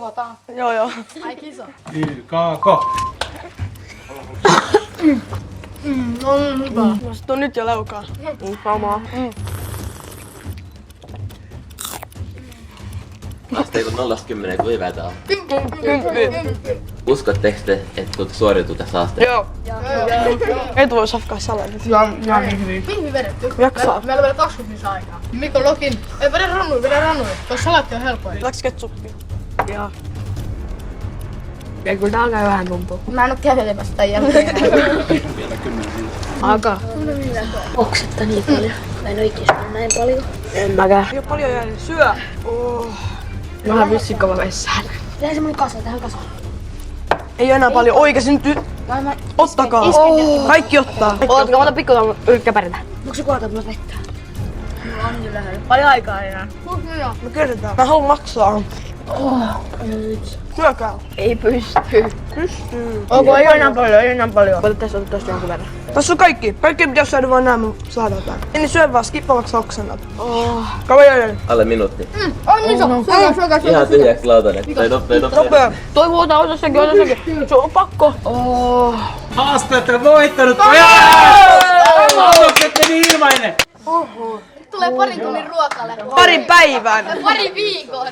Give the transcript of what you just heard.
Avataan. Joo. Ai kisa. YKK. On hyvä. No sit on nyt jo leukaa. Samaa. Asteikon 0-10 kuinka hyvä on? 10. Uskotteko te, että tuota suoriutuu tässä haasteessa? Joo. Ei voi safkaa salatit. Ja niin hyvin. Hyvin vedetty. Jaksaa. Meillä on vielä 20 minuuttia aikaa. Mikko Lokin. Ei, vedä rannuja. Tuo salatti on helpoin. Läks ketsuppia? Joo. Ja kyllä tää alkaa vähän tuntua. Mä en oo kävelemässä tämän jälkeen. Vielä 10 minuuttia. Alkaa. Oksetta niin paljon. Mä en oo ikinä syönyt näin paljon. En mäkään. Ei oo paljon jäänyt. Syö. Oh. Vähän vissiin kova vessään. Tehdään semmonen kasa tähän kasaan. Ei oo enää paljon. Oikeesti nyt. Ottakaa. Kaikki ottaa. Ootko, mä otan pikkuisen yrittää pärjätä. Onko se kuolta mulla vettä? Paljon aikaa enää. Me kerätään. Mä haluan maksaa. Syökää. Ei pysty. Pystyy. Onko ei enää paljon, Otetaan jonkun verran. Tässä on kaikki. Kaikki pitäis syödä vaan nää, mun saadaan tää. Ennen syö vaan skippaavaksi oksennat. Kavereiden. Alle minuutti. On iso. Syökää. Ihan tyhjäksi lautanen. Tai nopea. Nopea. Toivotaan, ota sekin. Se on pakko. Haasteet on voittanut! Annokset meni ilmainen! Tulee parin tunnin ruokalle. Parin päivän. Pari viikon.